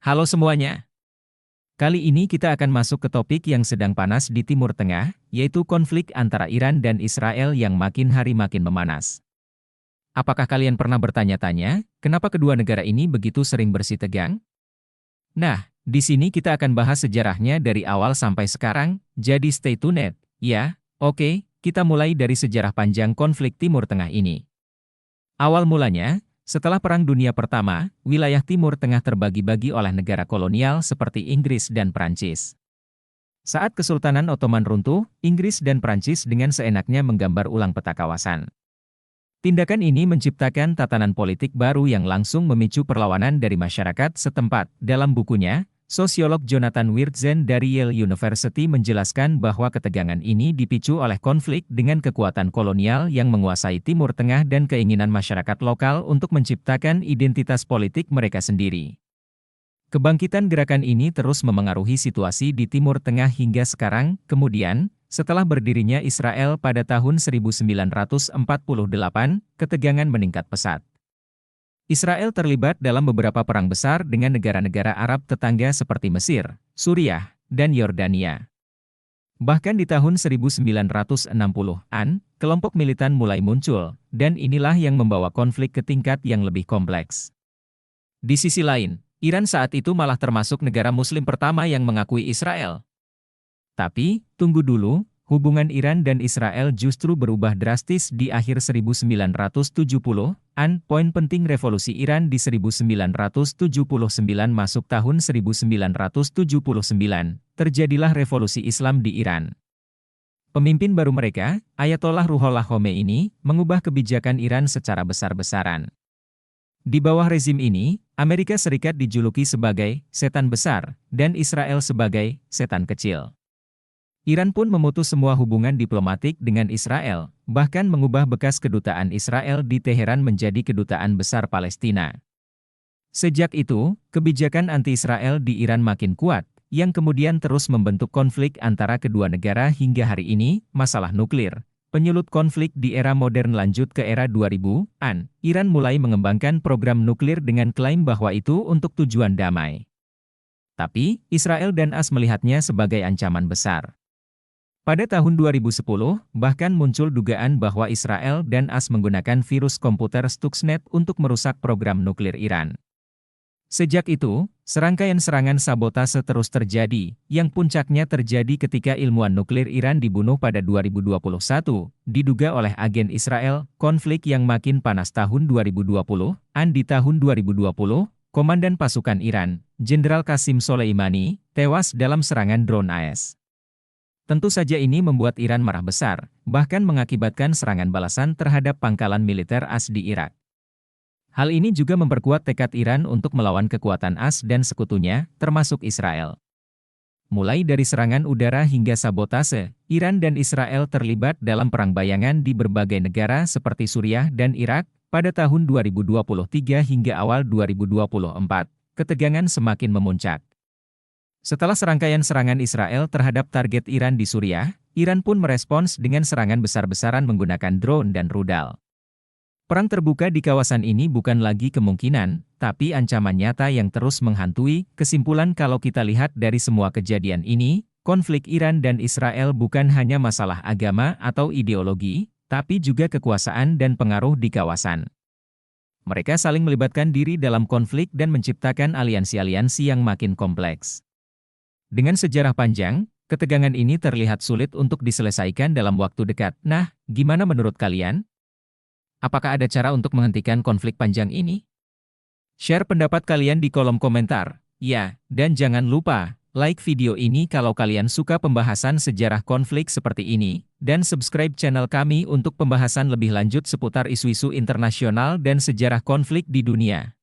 Halo semuanya. Kali ini kita akan masuk ke topik yang sedang panas di Timur Tengah, yaitu konflik antara Iran dan Israel yang makin hari makin memanas. Apakah kalian pernah bertanya-tanya, kenapa kedua negara ini begitu sering bersitegang? Nah, di sini kita akan bahas sejarahnya dari awal sampai sekarang, jadi stay tuned, ya. Oke, kita mulai dari sejarah panjang konflik Timur Tengah ini. Awal mulanya, setelah Perang Dunia Pertama, wilayah Timur Tengah terbagi-bagi oleh negara kolonial seperti Inggris dan Prancis. Saat Kesultanan Ottoman runtuh, Inggris dan Prancis dengan seenaknya menggambar ulang peta kawasan. Tindakan ini menciptakan tatanan politik baru yang langsung memicu perlawanan dari masyarakat setempat. Dalam bukunya, sosiolog Jonathan Wirtzen dari Yale University menjelaskan bahwa ketegangan ini dipicu oleh konflik dengan kekuatan kolonial yang menguasai Timur Tengah dan keinginan masyarakat lokal untuk menciptakan identitas politik mereka sendiri. Kebangkitan gerakan ini terus memengaruhi situasi di Timur Tengah hingga sekarang. Kemudian, setelah berdirinya Israel pada tahun 1948, ketegangan meningkat pesat. Israel terlibat dalam beberapa perang besar dengan negara-negara Arab tetangga seperti Mesir, Suriah, dan Yordania. Bahkan di tahun 1960-an, kelompok militan mulai muncul, dan inilah yang membawa konflik ke tingkat yang lebih kompleks. Di sisi lain, Iran saat itu malah termasuk negara Muslim pertama yang mengakui Israel. Tapi, tunggu dulu, hubungan Iran dan Israel justru berubah drastis di akhir 1970-an. Poin penting revolusi Iran di 1979 masuk tahun 1979, terjadilah revolusi Islam di Iran. Pemimpin baru mereka, Ayatollah Ruhollah Khomeini, mengubah kebijakan Iran secara besar-besaran. Di bawah rezim ini, Amerika Serikat dijuluki sebagai setan besar, dan Israel sebagai setan kecil. Iran pun memutus semua hubungan diplomatik dengan Israel, bahkan mengubah bekas kedutaan Israel di Teheran menjadi kedutaan besar Palestina. Sejak itu, kebijakan anti-Israel di Iran makin kuat, yang kemudian terus membentuk konflik antara kedua negara hingga hari ini. Masalah nuklir, penyulut konflik di era modern lanjut ke era 2000-an. Iran mulai mengembangkan program nuklir dengan klaim bahwa itu untuk tujuan damai. Tapi, Israel dan AS melihatnya sebagai ancaman besar. Pada tahun 2010, bahkan muncul dugaan bahwa Israel dan AS menggunakan virus komputer Stuxnet untuk merusak program nuklir Iran. Sejak itu, serangkaian serangan sabotase terus terjadi, yang puncaknya terjadi ketika ilmuwan nuklir Iran dibunuh pada 2021, diduga oleh agen Israel. Konflik yang makin panas tahun 2020-an. Di tahun 2020, Komandan Pasukan Iran, Jenderal Qasim Soleimani, tewas dalam serangan drone AS. Tentu saja ini membuat Iran marah besar, bahkan mengakibatkan serangan balasan terhadap pangkalan militer AS di Irak. Hal ini juga memperkuat tekad Iran untuk melawan kekuatan AS dan sekutunya, termasuk Israel. Mulai dari serangan udara hingga sabotase, Iran dan Israel terlibat dalam perang bayangan di berbagai negara seperti Suriah dan Irak. Pada tahun 2023 hingga awal 2024, ketegangan semakin memuncak. Setelah serangkaian serangan Israel terhadap target Iran di Suriah, Iran pun merespons dengan serangan besar-besaran menggunakan drone dan rudal. Perang terbuka di kawasan ini bukan lagi kemungkinan, tapi ancaman nyata yang terus menghantui. Kesimpulan kalau kita lihat dari semua kejadian ini, konflik Iran dan Israel bukan hanya masalah agama atau ideologi, tapi juga kekuasaan dan pengaruh di kawasan. Mereka saling melibatkan diri dalam konflik dan menciptakan aliansi-aliansi yang makin kompleks. Dengan sejarah panjang, ketegangan ini terlihat sulit untuk diselesaikan dalam waktu dekat. Nah, gimana menurut kalian? Apakah ada cara untuk menghentikan konflik panjang ini? Share pendapat kalian di kolom komentar. Ya, dan jangan lupa, like video ini kalau kalian suka pembahasan sejarah konflik seperti ini, dan subscribe channel kami untuk pembahasan lebih lanjut seputar isu-isu internasional dan sejarah konflik di dunia.